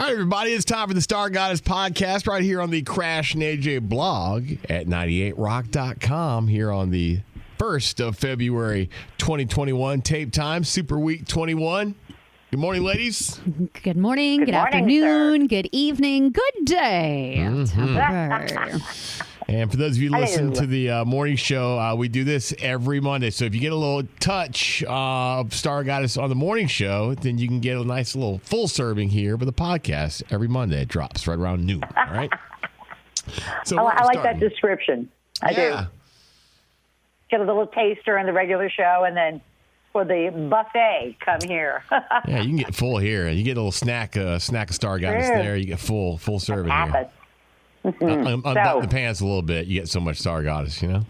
All right, everybody, it's time for the Star Goddess podcast right here on the Crash and AJ blog at 98rock.com here on the 1st of February 2021. Tape time, Super Week 21. Good morning, ladies. Good morning, good afternoon, good evening, good day. And for those of you who listen to the morning show, we do this every Monday. So if you get a little touch of Star Goddess on the morning show, then you can get a nice little full serving here with a podcast every Monday. It drops right around noon. All right. So I like that description. I do. Get a little taster in the regular show, and then for the buffet, come here. Yeah, you can get full here. You get a little snack of Star Goddess there. You get full serving here. Unbutton the pants a little bit. You get so much Star Goddess, you know?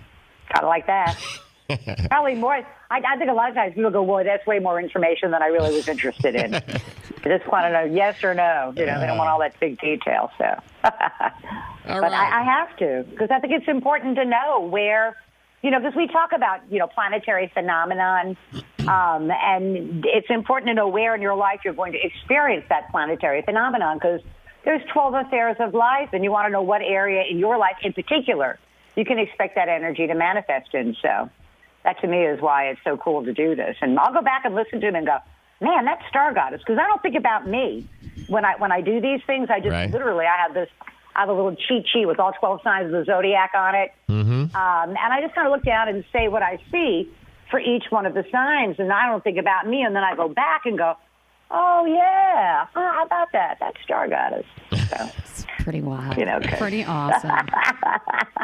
Kind of like that. Probably more. I think a lot of times people go, well, that's way more information than I really was interested in. I just want to know yes or no. You know, they don't want all that big detail. So, but I have to, because I think it's important to know where, you know, because we talk about, you know, planetary phenomenon, and it's important to know where in your life you're going to experience that planetary phenomenon, because there's 12 affairs of life, and you want to know what area in your life in particular you can expect that energy to manifest in. So that, to me, is why it's so cool to do this. And I'll go back and listen to them and go, man, that's Star Goddess, because I don't think about me when I do these things. I just literally, I have a little cheat sheet with all 12 signs of the Zodiac on it. And I just kind of look down and say what I see for each one of the signs, and I don't think about me. And then I go back and go, oh, yeah. Oh, how about that? That's Star Goddess. So, it's pretty wild. You know, pretty awesome.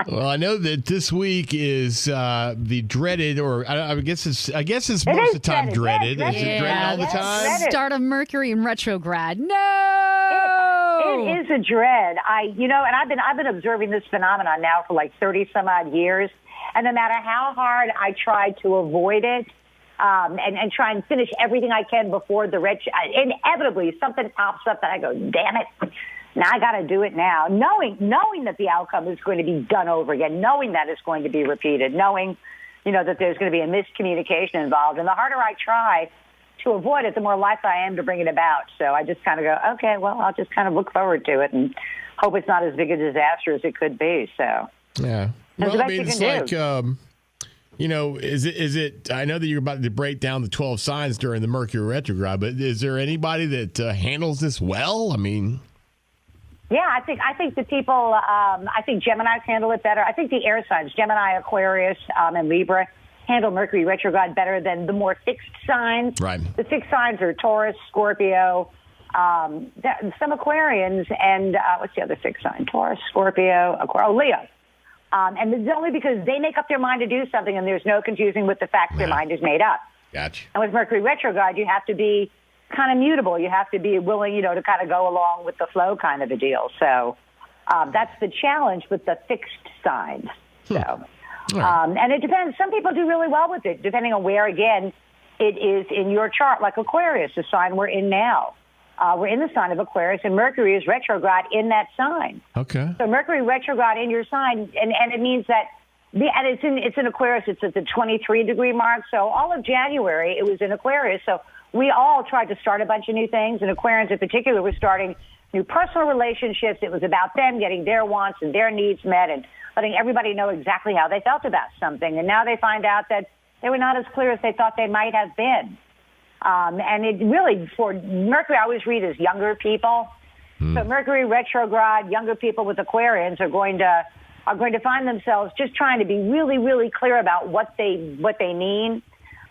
Well, I know that this week is the dreaded, or I guess it's most of the time dreaded. Is it dreaded all the time? Dreaded. Start of Mercury in retrograde. No! It is a dread. And I've been observing this phenomenon now for like 30 some odd years. And no matter how hard I try to avoid it, and try and finish everything I can before the inevitably something pops up that I go, damn it, now I got to do it now. Knowing that the outcome is going to be done over again, knowing that it's going to be repeated, knowing, you know, that there's going to be a miscommunication involved. And the harder I try to avoid it, the more likely I am to bring it about. So I just kind of go, okay, well, I'll just kind of look forward to it and hope it's not as big a disaster as it could be. So yeah, well, I mean, it's like, you know, is it? I know that you're about to break down the 12 signs during the Mercury retrograde, but is there anybody that handles this well? I mean, yeah, I think the people. I think Geminis handle it better. I think the air signs, Gemini, Aquarius, and Libra, handle Mercury retrograde better than the more fixed signs. Right. The fixed signs are Taurus, Scorpio, some Aquarians, and what's the other fixed sign? Taurus, Scorpio, Leo. And it's only because they make up their mind to do something, and there's no confusing with the fact their mind is made up. Gotcha. And with Mercury retrograde, you have to be kind of mutable. You have to be willing, you know, to kind of go along with the flow kind of a deal. So that's the challenge with the fixed signs. So, and it depends. Some people do really well with it, depending on where, again, it is in your chart, like Aquarius, the sign we're in now. We're in the sign of Aquarius, and Mercury is retrograde in that sign. Okay. So Mercury retrograde in your sign, and it means that, and it's in Aquarius. It's at the 23-degree mark. So all of January, it was in Aquarius. So we all tried to start a bunch of new things, and Aquarians in particular were starting new personal relationships. It was about them getting their wants and their needs met, and letting everybody know exactly how they felt about something. And now they find out that they were not as clear as they thought they might have been. And it really, for Mercury, I always read as younger people. So Mercury retrograde, younger people with Aquarians are going to find themselves just trying to be really, really clear about what they mean.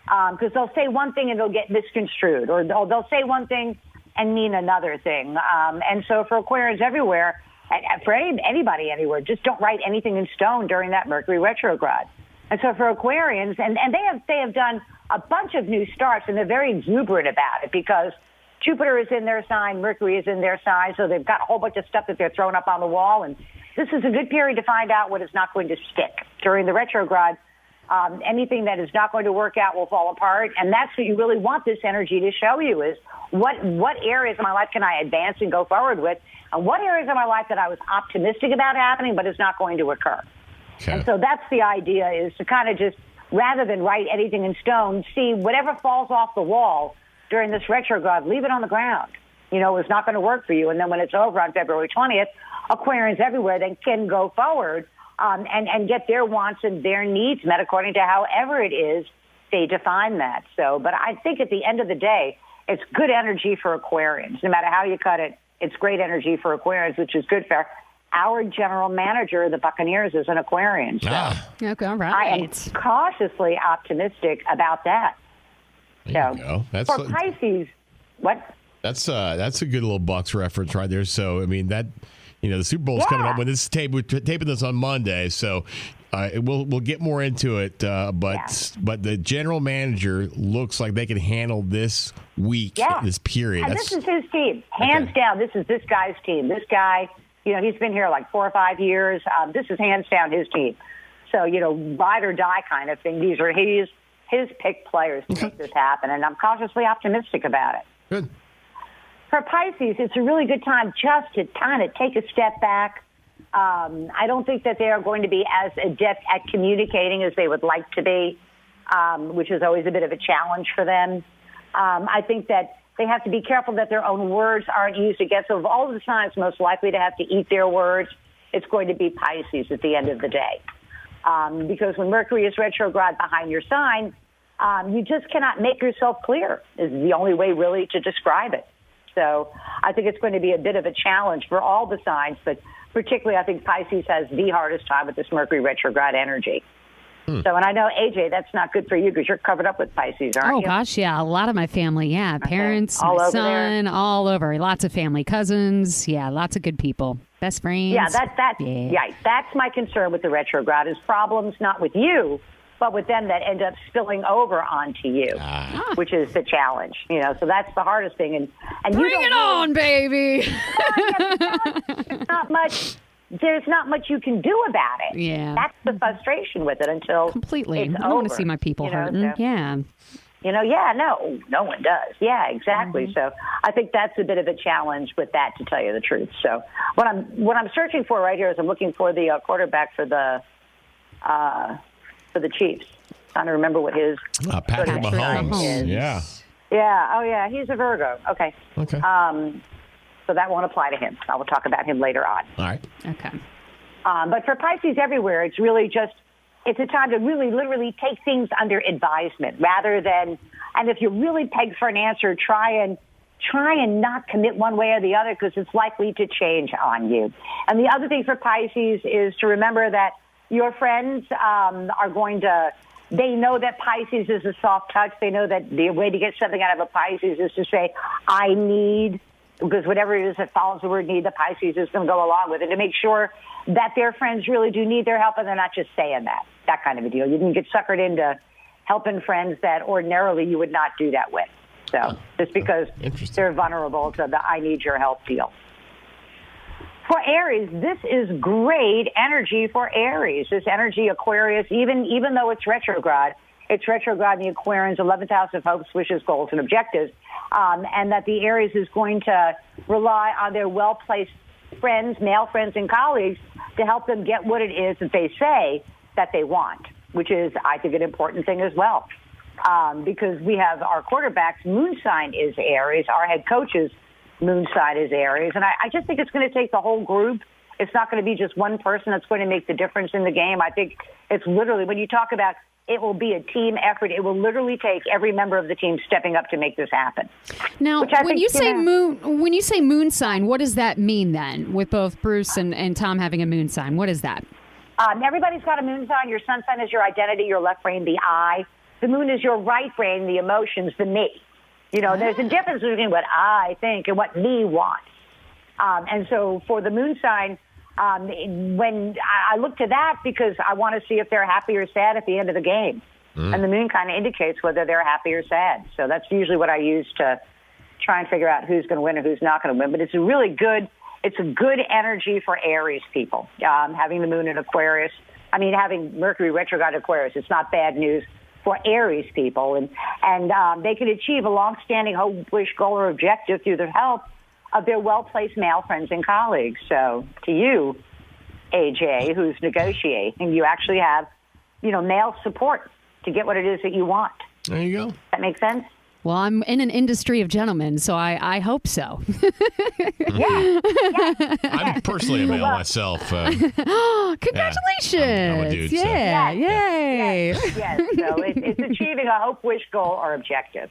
Because they'll say one thing and they'll get misconstrued, or they'll say one thing and mean another thing. And so for Aquarians everywhere, and for anybody anywhere, just don't write anything in stone during that Mercury retrograde. And so for Aquarians, and they have done a bunch of new starts, and they're very exuberant about it because Jupiter is in their sign, Mercury is in their sign, so they've got a whole bunch of stuff that they're throwing up on the wall, and this is a good period to find out what is not going to stick. During the retrograde, anything that is not going to work out will fall apart, and that's what you really want this energy to show you is what areas of my life can I advance and go forward with, and what areas of my life that I was optimistic about happening but is not going to occur. Okay. And so that's the idea, is to kind of just, rather than write anything in stone, see whatever falls off the wall during this retrograde, leave it on the ground. it was not going to work for you. And then when it's over on February 20th, Aquarians everywhere, they can go forward and get their wants and their needs met according to however it is they define that. So, but I think at the end of the day, it's good energy for Aquarians. No matter how you cut it, it's great energy for Aquarians, which is good for our general manager of the Buccaneers is an Aquarian. So okay, all right. I am cautiously optimistic about that. There you go. That's for Pisces, what? That's a good little Bucks reference right there. So, I mean, that, the Super Bowl's coming up when this we're taping this on Monday. So, we'll get more into it. But the general manager looks like they can handle this week, this period. And this is his team. Hands down, this is this guy's team. This guy, he's been here like 4 or 5 years. This is hands down his team. So, ride or die kind of thing. These are his pick players to make this happen. And I'm cautiously optimistic about it. Good. For Pisces, it's a really good time just to kind of take a step back. I don't think that they are going to be as adept at communicating as they would like to be, which is always a bit of a challenge for them. I think that they have to be careful that their own words aren't used against them. Of all the signs most likely to have to eat their words, it's going to be Pisces at the end of the day. Because when Mercury is retrograde behind your sign, you just cannot make yourself clear is the only way really to describe it. So I think it's going to be a bit of a challenge for all the signs, but particularly I think Pisces has the hardest time with this Mercury retrograde energy. So, and I know, AJ, that's not good for you because you're covered up with Pisces, aren't you? Oh, gosh, yeah. A lot of my family, Parents, all my over son, there. all over. Lots of family, cousins. Yeah, lots of good people. Best friends. Yeah, that's my concern with the retrograde is problems not with you, but with them that end up spilling over onto you, which is the challenge. So that's the hardest thing. And bring it on, baby. There's not much you can do about it. Yeah. That's the frustration with it until completely. It's I don't want to over, see my people hurting. No one does. Yeah, exactly. So I think that's a bit of a challenge with that, to tell you the truth. So what I'm searching for right here is I'm looking for the quarterback for the Chiefs. Trying to remember what his Patrick Mahomes is. Yeah. Yeah. Oh, yeah. He's a Virgo. Okay. So that won't apply to him. I will talk about him later on. All right. Okay. But for Pisces everywhere, it's really it's a time to really literally take things under advisement rather than, and if you're really pegged for an answer, try and not commit one way or the other because it's likely to change on you. And the other thing for Pisces is to remember that your friends are going to, they know that Pisces is a soft touch. They know that the way to get something out of a Pisces is to say, I need, because whatever it is that follows the word need, the Pisces is going to go along with it to make sure that their friends really do need their help and they're not just saying that kind of a deal. You can get suckered into helping friends that ordinarily you would not do that with. So just because they're vulnerable to the I need your help deal. For Aries, this is great energy for Aries. This energy, Aquarius, even though it's retrograde in the Aquarians' 11th house of hopes, wishes, goals, and objectives, and that the Aries is going to rely on their well-placed friends, male friends and colleagues, to help them get what it is that they say that they want, which is, I think, an important thing as well. Because we have our quarterback's moon sign is Aries, our head coach's moon sign is Aries, and I just think it's going to take the whole group. It's not going to be just one person that's going to make the difference in the game. I think it's literally, when you talk about it will be a team effort, it will literally take every member of the team stepping up to make this happen. Now, when you say moon sign, what does that mean then? With both Bruce and Tom having a moon sign, what is that? Everybody's got a moon sign. Your sun sign is your identity, your left brain, the I. The moon is your right brain, the emotions, the me. There's a difference between what I think and what me wants. And so for the moon sign, when I look to that because I want to see if they're happy or sad at the end of the game. And the moon kind of indicates whether they're happy or sad. So that's usually what I use to try and figure out who's going to win or who's not going to win. But it's a good energy for Aries people, having the moon in Aquarius. Having Mercury retrograde Aquarius, it's not bad news for Aries people. And they can achieve a long-standing hope, wish, goal, or objective through the help of their well-placed male friends and colleagues. So to you, AJ, who's negotiating, you actually have, male support to get what it is that you want. There you go. That makes sense? Well, I'm in an industry of gentlemen, so I hope so. Yeah. I'm personally a male myself. Congratulations! I'm a dude, so. Yeah, yay! Yes. So it's achieving a hope, wish, goal, or objective.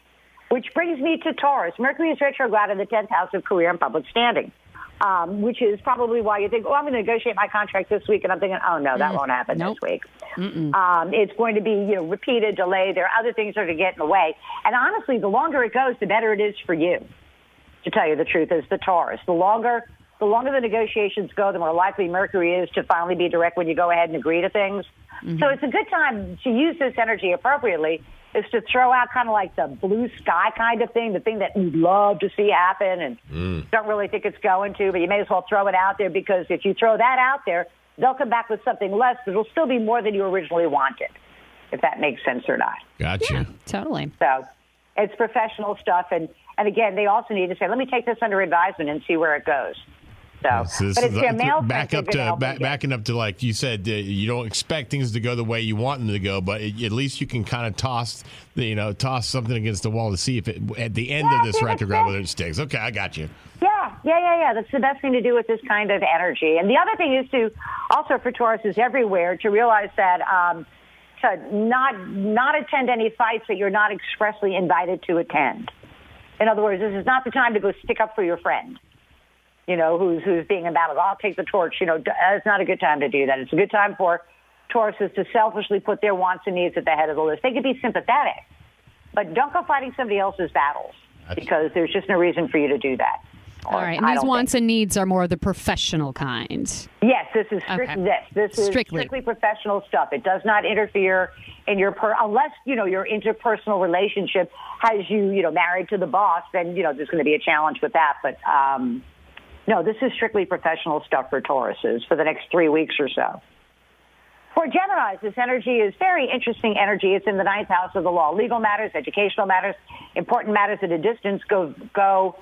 Which brings me to Taurus. Mercury is retrograde in the 10th house of career and public standing, which is probably why you think, I'm going to negotiate my contract this week. And I'm thinking, oh, no, that won't happen this week. It's going to be repeated, delayed. There are other things that are going to get in the way. And honestly, the longer it goes, the better it is for you, to tell you the truth, is the Taurus. The longer the negotiations go, the more likely Mercury is to finally be direct when you go ahead and agree to things. So it's a good time to use this energy appropriately, is to throw out kind of like the blue sky kind of thing, the thing that you'd love to see happen and don't really think it's going to, but you may as well throw it out there, because if you throw that out there, they'll come back with something less, but it'll still be more than you originally wanted, if that makes sense or not. Gotcha. Yeah, totally. So it's professional stuff. And again, they also need to say, let me take this under advisement and see where it goes. So, but it's male backing up to, like you said, you don't expect things to go the way you want them to go, but at least you can kind of toss something against the wall to see if it at the end of this retrograde whether it sticks. Okay, I got you. Yeah. That's the best thing to do with this kind of energy. And the other thing is to also, for Taurus, is everywhere to realize that to not attend any fights that you're not expressly invited to attend. In other words, this is not the time to go stick up for your friend, who's being embattled. I'll take the torch. It's not a good time to do that. It's a good time for Tauruses to selfishly put their wants and needs at the head of the list. They can be sympathetic, but don't go fighting somebody else's battles, because there's just no reason for you to do that. All right, and these wants and needs are more of the professional kind. Yes, this is strictly professional stuff. It does not interfere in your unless your interpersonal relationship has you married to the boss. Then there's going to be a challenge with that. But no, this is strictly professional stuff for Tauruses for the next 3 weeks or so. For Geminis, this energy is very interesting energy. It's in the 9th house of the law. Legal matters, educational matters, important matters at a distance go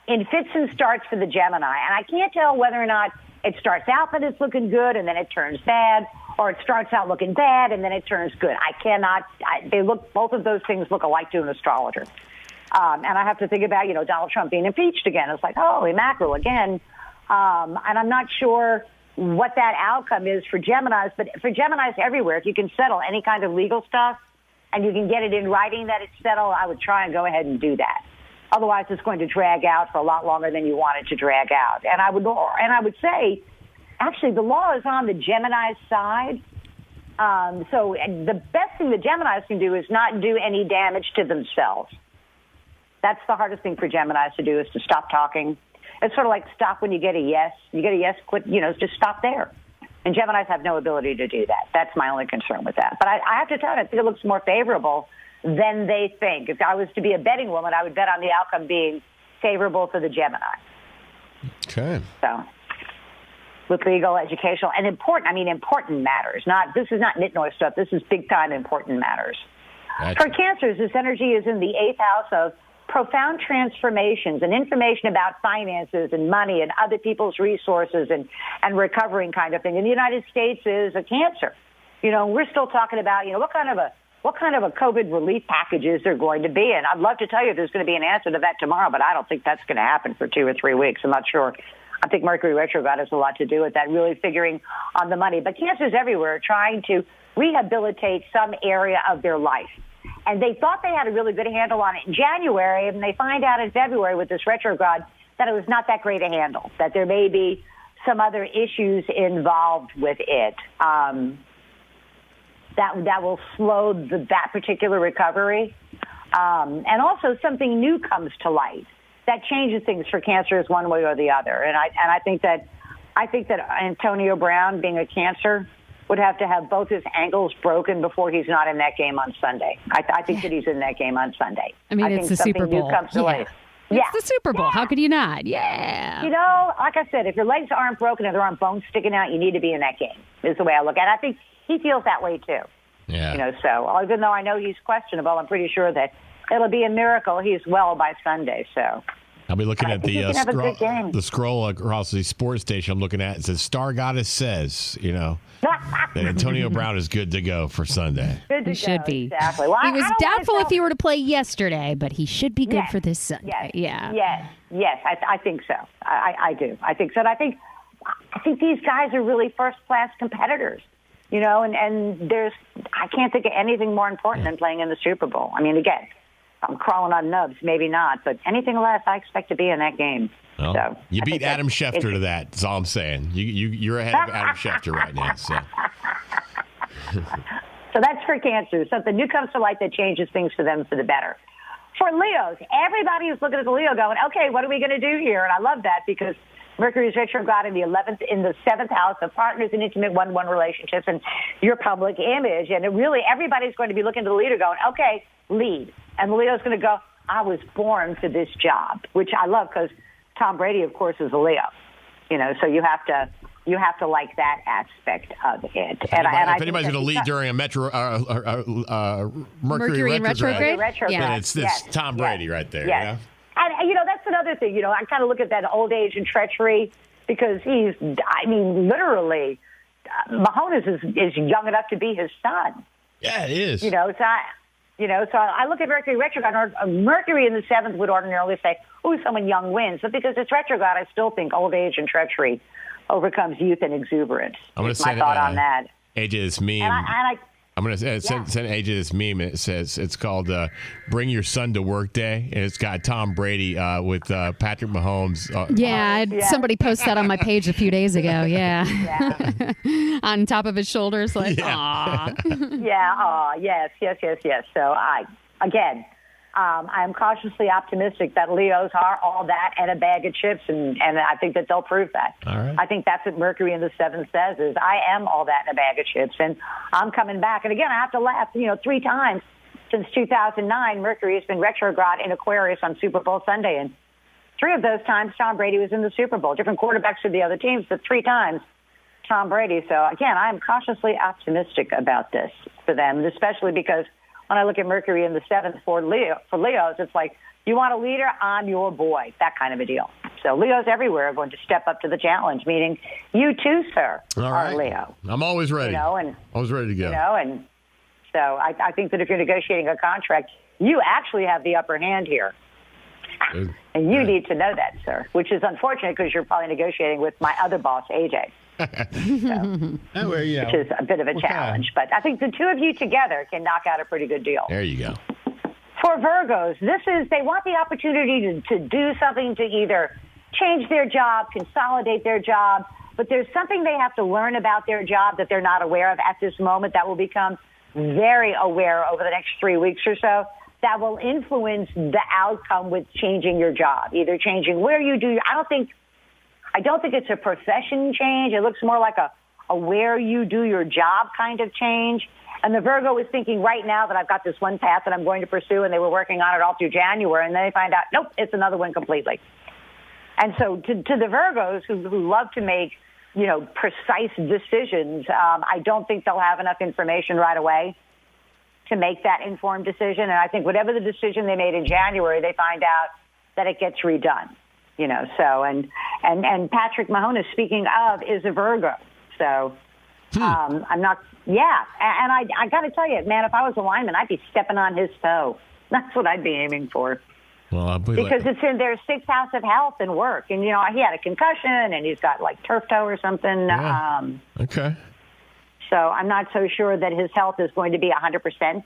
in fits and starts for the Gemini. And I can't tell whether or not it starts out that it's looking good and then it turns bad, or it starts out looking bad and then it turns good. Both of those things look alike to an astrologer. And I have to think about, Donald Trump being impeached again. It's like, holy mackerel again. And I'm not sure what that outcome is for Geminis, but for Geminis everywhere, if you can settle any kind of legal stuff and you can get it in writing that it's settled, I would try and go ahead and do that. Otherwise, it's going to drag out for a lot longer than you want it to drag out. And I would say, actually, the law is on the Gemini side. So the best thing the Geminis can do is not do any damage to themselves. That's the hardest thing for Geminis to do, is to stop talking. It's sort of like stop when you get a yes. You get a yes, quit, just stop there. And Geminis have no ability to do that. That's my only concern with that. But I have to tell you, I think it looks more favorable than they think. If I was to be a betting woman, I would bet on the outcome being favorable for the Gemini. Okay. So, with legal, educational, and important matters. This is not nitnoy stuff. This is big-time important matters. Gotcha. For Cancers, this energy is in the 8th house of profound transformations and information about finances and money and other people's resources and recovering kind of thing. And the United States is a Cancer. We're still talking about, what kind of a COVID relief packages they're going to be in. I'd love to tell you there's going to be an answer to that tomorrow, but I don't think that's going to happen for 2 or 3 weeks. I'm not sure. I think Mercury Retrograde has a lot to do with that, really figuring on the money. But Cancers everywhere trying to rehabilitate some area of their life. And they thought they had a really good handle on it in January, and they find out in February with this retrograde that it was not that great a handle, that there may be some other issues involved with it. That will slow that particular recovery. And also something new comes to light that changes things for Cancers one way or the other. And I think that Antonio Brown, being a Cancer, would have to have both his ankles broken before he's not in that game on Sunday. I think that he's in that game on Sunday. It's the Super Bowl. It's the Super Bowl. How could you not? Yeah. Like I said, if your legs aren't broken and there aren't bones sticking out, you need to be in that game, is the way I look at it. I think he feels that way, too. Yeah. So even though I know he's questionable, I'm pretty sure that it'll be a miracle he's well by Sunday. So I'll be looking at the the scroll across the sports station I'm looking at. It says Star Goddess says, that Antonio Brown is good to go for Sunday. He should be. Exactly. Well, he was doubtful if he were to play yesterday, but he should be good for this Sunday. Yes, I think so. I do. I think so. And I think these guys are really first-class competitors, and I can't think of anything more important than playing in the Super Bowl. I mean, again, I'm crawling on nubs, maybe not, but anything less, I expect to be in that game. Well, so you beat Adam Schefter to that. That's all I'm saying. You're ahead of Adam Schefter right now. So. So that's for Cancer. Something new comes to light that changes things for them for the better. For Leos, everybody is looking at the Leo going, okay, what are we going to do here? And I love that because Mercury's retrograde in the 7th house of partners and intimate one-on-one relationships and your public image. And everybody's going to be looking to the leader going, okay, lead. And the Leo's going to go, I was born for this job, which I love because Tom Brady, of course, is a Leo. So you have to like that aspect of it. If anybody's going to lead during a Mercury retrograde, then it's Tom Brady right there. Yes. And, that's another thing. I kind of look at that old age and treachery because literally, Mahomes is young enough to be his son. Yeah, it is. So I look at Mercury retrograde. Mercury in the 7th would ordinarily say, someone young wins. But because it's retrograde, I still think old age and treachery overcomes youth and exuberance. I'm going to send my thought on that. AJ this meme. I'm going to send AJ this meme. It says it's called "Bring Your Son to Work Day," and it's got Tom Brady with Patrick Mahomes. Somebody posted that on my page a few days ago. Yeah. On top of his shoulders, like, aw. Yes. So I'm cautiously optimistic that Leos are all that and a bag of chips, and I think that they'll prove that. All right. I think that's what Mercury in the 7th says is I am all that and a bag of chips, and I'm coming back. And again, I have to laugh, 3 times since 2009, Mercury has been retrograde in Aquarius on Super Bowl Sunday, and 3 of those times Tom Brady was in the Super Bowl. Different quarterbacks for the other teams, but 3 times Tom Brady. So again, I'm cautiously optimistic about this for them, especially because when I look at Mercury in the 7th for Leos, it's like, you want a leader? I'm your boy, that kind of a deal. So Leos everywhere are going to step up to the challenge, meaning you too, sir, are Leo. I'm always ready. Always ready to go. And so I think that if you're negotiating a contract, you actually have the upper hand here. And you need to know that, sir, which is unfortunate because you're probably negotiating with my other boss, AJ. Which is a bit of a challenge. But I think the 2 of you together can knock out a pretty good deal. There you go. For Virgos, they want the opportunity to do something to either change their job, consolidate their job, but there's something they have to learn about their job that they're not aware of at this moment that will become very aware over the next 3 weeks or so that will influence the outcome with changing your job, either changing where you do. I don't think it's a profession change. It looks more like a where you do your job kind of change. And the Virgo is thinking right now that I've got this one path that I'm going to pursue, and they were working on it all through January, and then they find out, nope, it's another one completely. And so to the Virgos who love to make, precise decisions, I don't think they'll have enough information right away to make that informed decision. And I think whatever the decision they made in January, they find out that it gets redone. And Patrick Mahomes, speaking of, is a Virgo. So I'm not, and I got to tell you, man, if I was a lineman, I'd be stepping on his toe. That's what I'd be aiming for. Well, because it's in their 6th house of health and work. And, he had a concussion and he's got like turf toe or something. Yeah. Okay. So I'm not so sure that his health is going to be 100%.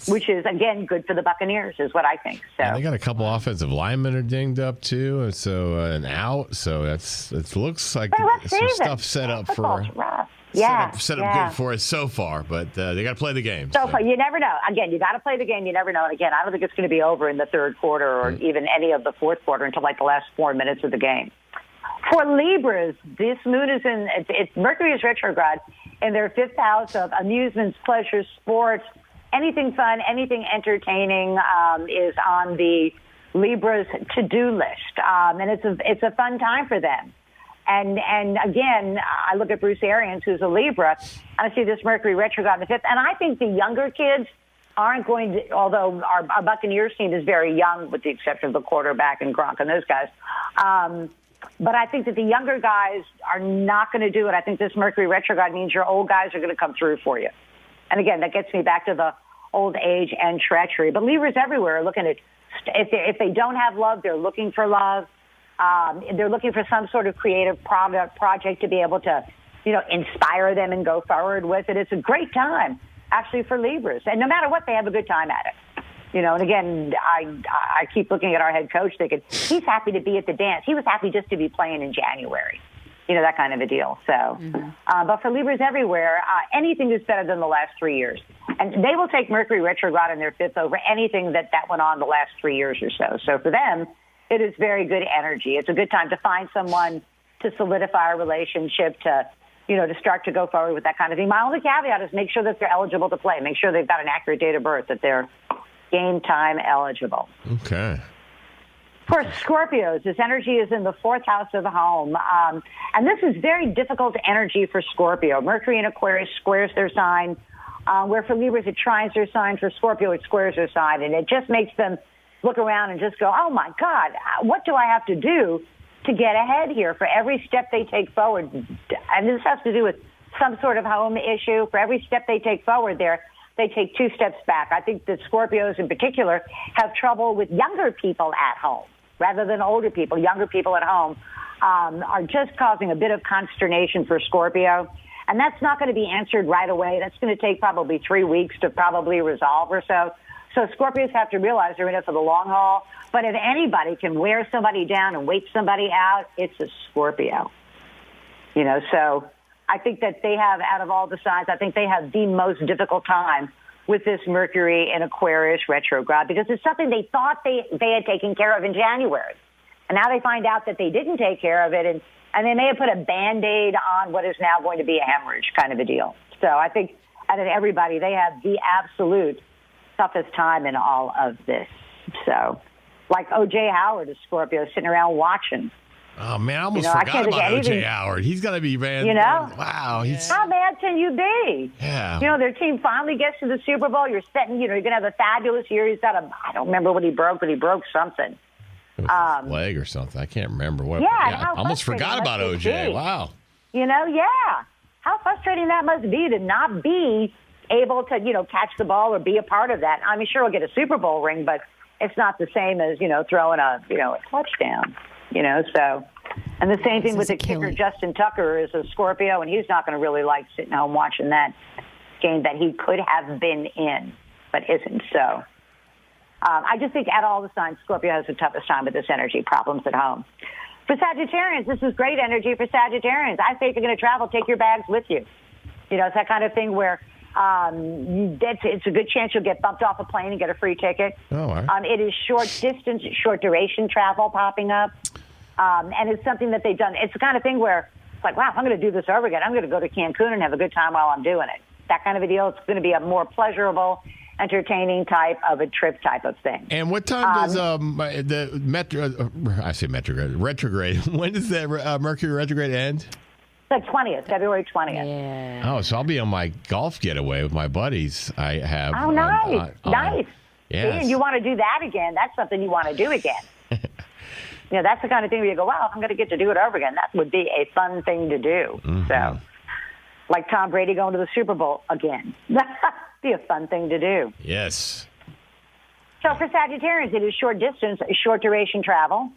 Which is, again, good for the Buccaneers, is what I think. So they got a couple offensive linemen are dinged up, too, and so an out. So it looks like some stuff set up for set up good for us so far. But they got to play the game. So far, you never know. Again, you got to play the game. You never know. And again, I don't think it's going to be over in the 3rd quarter or even any of the 4th quarter until like the last 4 minutes of the game. For Libras, this moon is it's Mercury is retrograde in their 5th house of amusements, pleasures, sports. Anything fun, anything entertaining is on the Libra's to-do list, and it's a fun time for them. And again, I look at Bruce Arians, who's a Libra, and I see this Mercury retrograde in the 5th, and I think the younger kids aren't going to, although our Buccaneers team is very young, with the exception of the quarterback and Gronk and those guys. But I think that the younger guys are not going to do it. I think this Mercury retrograde means your old guys are going to come through for you. And again, that gets me back to the old age and treachery. But Libras everywhere are looking at, if they don't have love, they're looking for love. They're looking for some sort of creative project to be able to, inspire them and go forward with it. It's a great time, actually, for Libras. And no matter what, they have a good time at it. And again, I keep looking at our head coach thinking, he's happy to be at the dance. He was happy just to be playing in January. That kind of a deal. So, but for Libras everywhere, anything is better than the last 3 years. And they will take Mercury retrograde in their fifth over anything that went on the last 3 years or so. So for them, it is very good energy. It's a good time to find someone, to solidify a relationship, to start to go forward with that kind of thing. My only caveat is make sure that they're eligible to play. Make sure they've got an accurate date of birth, that they're game time eligible. Okay. For Scorpios, this energy is in the fourth house of the home. And this is very difficult energy for Scorpio. Mercury in Aquarius squares their sign, where for Libras it trines their sign. For Scorpio, it squares their sign. And it just makes them look around and just go, oh, my God, what do I have to do to get ahead here? For every step they take forward, and this has to do with some sort of home issue, for every step they take forward there, they take 2 steps back. I think that Scorpios in particular have trouble with younger people at home rather than older people. Younger people at home are just causing a bit of consternation for Scorpio. And that's not going to be answered right away. That's going to take probably 3 weeks to probably resolve or so. So Scorpios have to realize they're in it for the long haul. But if anybody can wear somebody down and wait somebody out, it's a Scorpio. So I think that they have, out of all the signs, I think they have the most difficult time with this Mercury in Aquarius retrograde, because it's something they thought they had taken care of in January. And now they find out that they didn't take care of it, and they may have put a Band-Aid on what is now going to be a hemorrhage kind of a deal. So I think out of everybody, they have the absolute toughest time in all of this. So like O.J. Howard, a Scorpio, sitting around watching. Oh, man, I almost forgot about O.J. Howard. He's got to be, man. Wow. How bad can you be? Yeah. Their team finally gets to the Super Bowl. You're setting, you're going to have a fabulous year. He's got I don't remember what he broke, but he broke something. It was his leg or something. I can't remember what. Yeah, I almost forgot about O.J. Wow. How frustrating that must be to not be able to, catch the ball or be a part of that. I mean, sure, he'll get a Super Bowl ring, but it's not the same as, throwing a touchdown. So, and the same thing with the kicker. Justin Tucker is a Scorpio, and he's not going to really like sitting home watching that game that he could have been in, but isn't. So, I just think out of all the signs, Scorpio has the toughest time with this energy, problems at home. For Sagittarians, this is great energy for Sagittarians. I say if you're going to travel, take your bags with you. It's that kind of thing where it's a good chance you'll get bumped off a plane and get a free ticket. Oh, right. It is short distance, short duration travel popping up. And it's something that they've done. It's the kind of thing where it's like, wow, if I'm going to do this over again, I'm going to go to Cancun and have a good time while I'm doing it. That kind of a deal. It's going to be a more pleasurable, entertaining type of a trip type of thing. And what time does retrograde, when does that Mercury retrograde end? The 20th, February 20th. Yeah. Oh, so I'll be on my golf getaway with my buddies. I have. Oh, nice. Nice. Yes. See, you want to do that again. That's something you want to do again. That's the kind of thing where you go, wow, if I'm going to get to do it over again, that would be a fun thing to do. Mm-hmm. So, like Tom Brady going to the Super Bowl again. That'd be a fun thing to do. Yes. So for Sagittarians, it is short distance, short duration travel.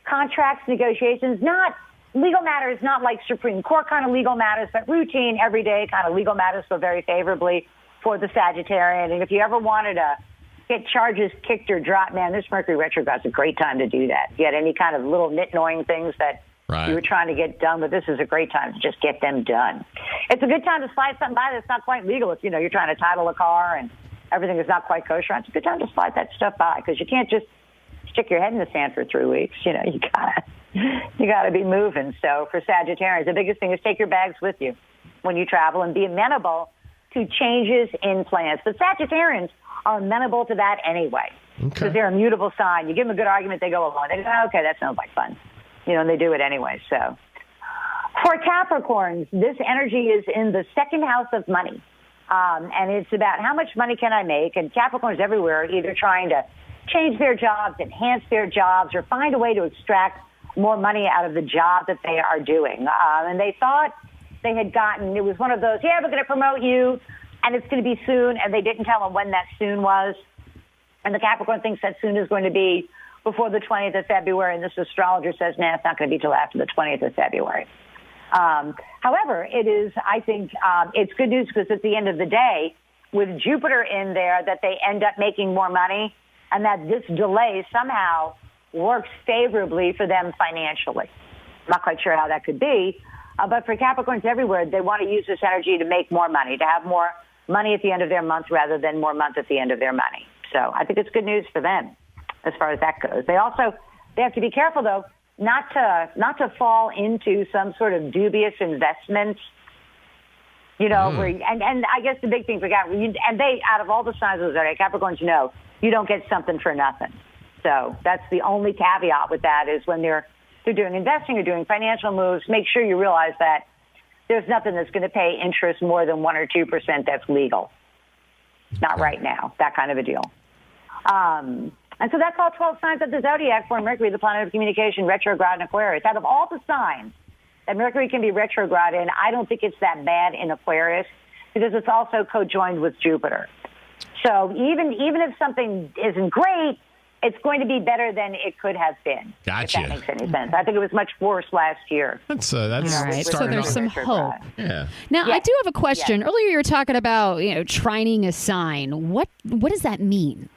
Contracts, negotiations, not legal matters, not like Supreme Court kind of legal matters, but routine, everyday kind of legal matters go very favorably for the Sagittarian. And if you ever wanted to get charges kicked or dropped, man, this Mercury retrograde is a great time to do that. If you had any kind of little nit-annoying things that you were trying to get done, but this is a great time to just get them done. It's a good time to slide something by that's not quite legal. If, you're trying to title a car and everything is not quite kosher, it's a good time to slide that stuff by, because you can't just stick your head in the sand for 3 weeks. You gotta be moving. So for Sagittarians, the biggest thing is take your bags with you when you travel and be amenable to changes in plans. But Sagittarians are amenable to that anyway, because they're a mutable sign. You give them a good argument, they go along. They go, okay, that sounds like fun. And they do it anyway. So for Capricorns, this energy is in the second house of money. And it's about how much money can I make? And Capricorns everywhere are either trying to change their jobs, enhance their jobs, or find a way to extract more money out of the job that they are doing. And they thought they had gotten, it was one of those, yeah, we're going to promote you, and it's going to be soon, and they didn't tell them when that soon was. And the Capricorn thinks that soon is going to be before the 20th of February, and this astrologer says, nah, it's not going to be till after the 20th of February. However, it is, I think, it's good news because at the end of the day, with Jupiter in there, that they end up making more money, and that this delay somehow works favorably for them financially. I'm not quite sure how that could be, but for Capricorns everywhere, they want to use this energy to make more money, to have more money at the end of their month rather than more month at the end of their money. So I think it's good news for them as far as that goes. They have to be careful, though, not to fall into some sort of dubious investment, where, and I guess the big thing for Capricorn, and they, out of all the signs of the zodiac, Capricorns know you don't get something for nothing. So that's the only caveat with that is when they're doing investing or doing financial moves, make sure you realize that there's nothing that's going to pay interest more than 1 or 2% that's legal. Not right now, that kind of a deal. And so that's all 12 signs of the zodiac for Mercury, the planet of communication, retrograde in Aquarius. Out of all the signs that Mercury can be retrograde in, I don't think it's that bad in Aquarius because it's also co-joined with Jupiter. So even if something isn't great, it's going to be better than it could have been. Gotcha. If that makes any sense. I think it was much worse last year. That's all right. So there's some hope. Yeah. Now, I do have a question. Yes. Earlier you were talking about, trining a sign. What does that mean?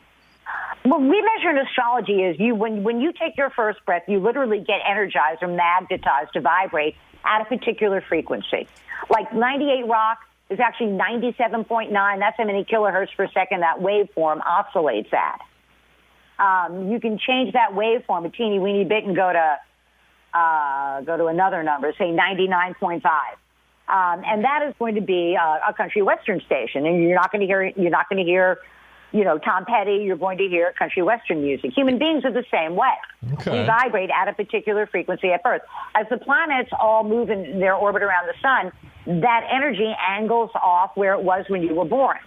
What we measure in astrology is when you take your first breath, you literally get energized or magnetized to vibrate at a particular frequency. Like 98 rock is actually 97.9. That's how many kilohertz per second that waveform oscillates at. You can change that waveform a teeny weeny bit and go to another number, say 99.5. And that is going to be a country western station, and you're not going to hear Tom Petty. You're going to hear country western music. Human beings are the same way. Okay. We vibrate at a particular frequency at birth. As the planets all move in their orbit around the sun, that energy angles off where it was when you were born.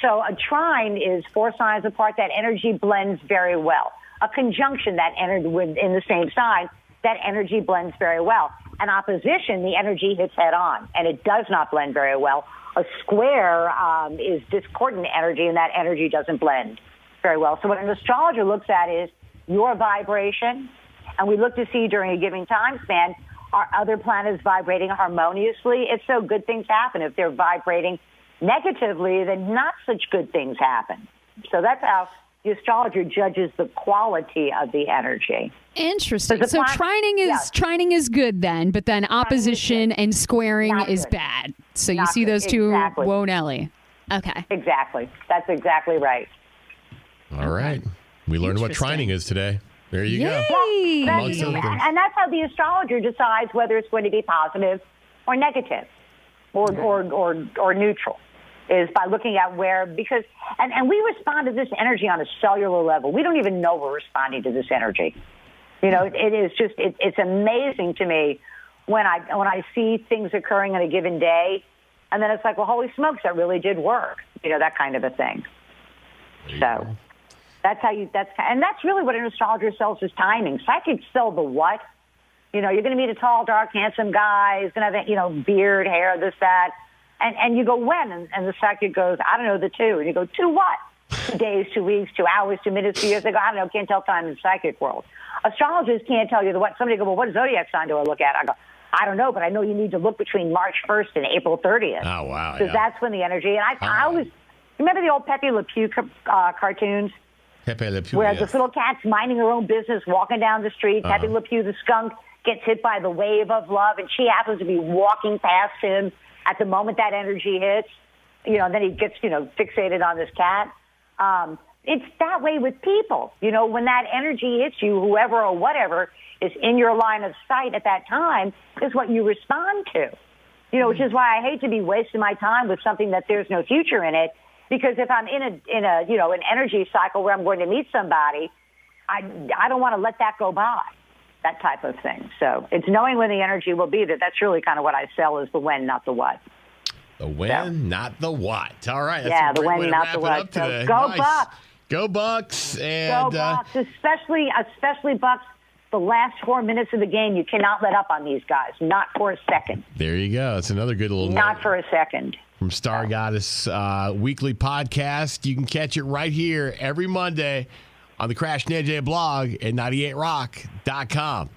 So a trine is 4 signs apart. That energy blends very well. A conjunction, that energy in the same sign, that energy blends very well. An opposition, the energy hits head on, and it does not blend very well. A square is discordant energy, and that energy doesn't blend very well. So what an astrologer looks at is your vibration, and we look to see during a given time span, are other planets vibrating harmoniously? If so, good things happen. If they're vibrating negatively, then not such good things happen. So that's how the astrologer judges the quality of the energy. Interesting. So trining is good then, but then opposition and squaring is bad. So you see those two, whoa, Nelly. Okay. Exactly. That's exactly right. All right. We learned what trining is today. There you go. And that's how the astrologer decides whether it's going to be positive or negative or neutral, is by looking at where, because, and we respond to this energy on a cellular level. We don't even know we're responding to this energy. It is just, it's amazing to me when I see things occurring on a given day, and then it's like, well, holy smokes, that really did work. That kind of a thing. So that's really what an astrologer sells is timing. Psychics sell the what? You're going to meet a tall, dark, handsome guy. He's going to have, beard, hair, this, that. And you go, when? And the psychic goes, I don't know, the 2. And you go, 2 what? 2 days, 2 weeks, 2 hours, 2 minutes, 2 years. They go, I don't know, can't tell time in the psychic world. Astrologers can't tell you the what. Somebody go, well, what zodiac sign do I look at? I go, I don't know, but I know you need to look between March 1st and April 30th. Oh, wow. Because that's when the energy, and I always, remember the old Pepe Le Pew cartoons? Pepe Le Pew, where this little cat's minding her own business, walking down the street. Pepe Le Pew, the skunk, gets hit by the wave of love, and she happens to be walking past him at the moment that energy hits. Then he gets, fixated on this cat. It's that way with people. When that energy hits you, whoever or whatever is in your line of sight at that time is what you respond to. Which is why I hate to be wasting my time with something that there's no future in it. Because if I'm in an energy cycle where I'm going to meet somebody, I don't want to let that go by, that type of thing. So it's knowing when the energy will be. That's really kind of what I sell is the when, not the what. The when, not the what. All right. That's the when, not the what. So go Bucks. Go Bucks. And, go Bucks, especially Bucks. The last 4 minutes of the game, you cannot let up on these guys. Not for a second. There you go. It's another good little Not for a second. From Star Goddess weekly podcast. You can catch it right here every Monday on the Crash and AJ blog at 98rock.com.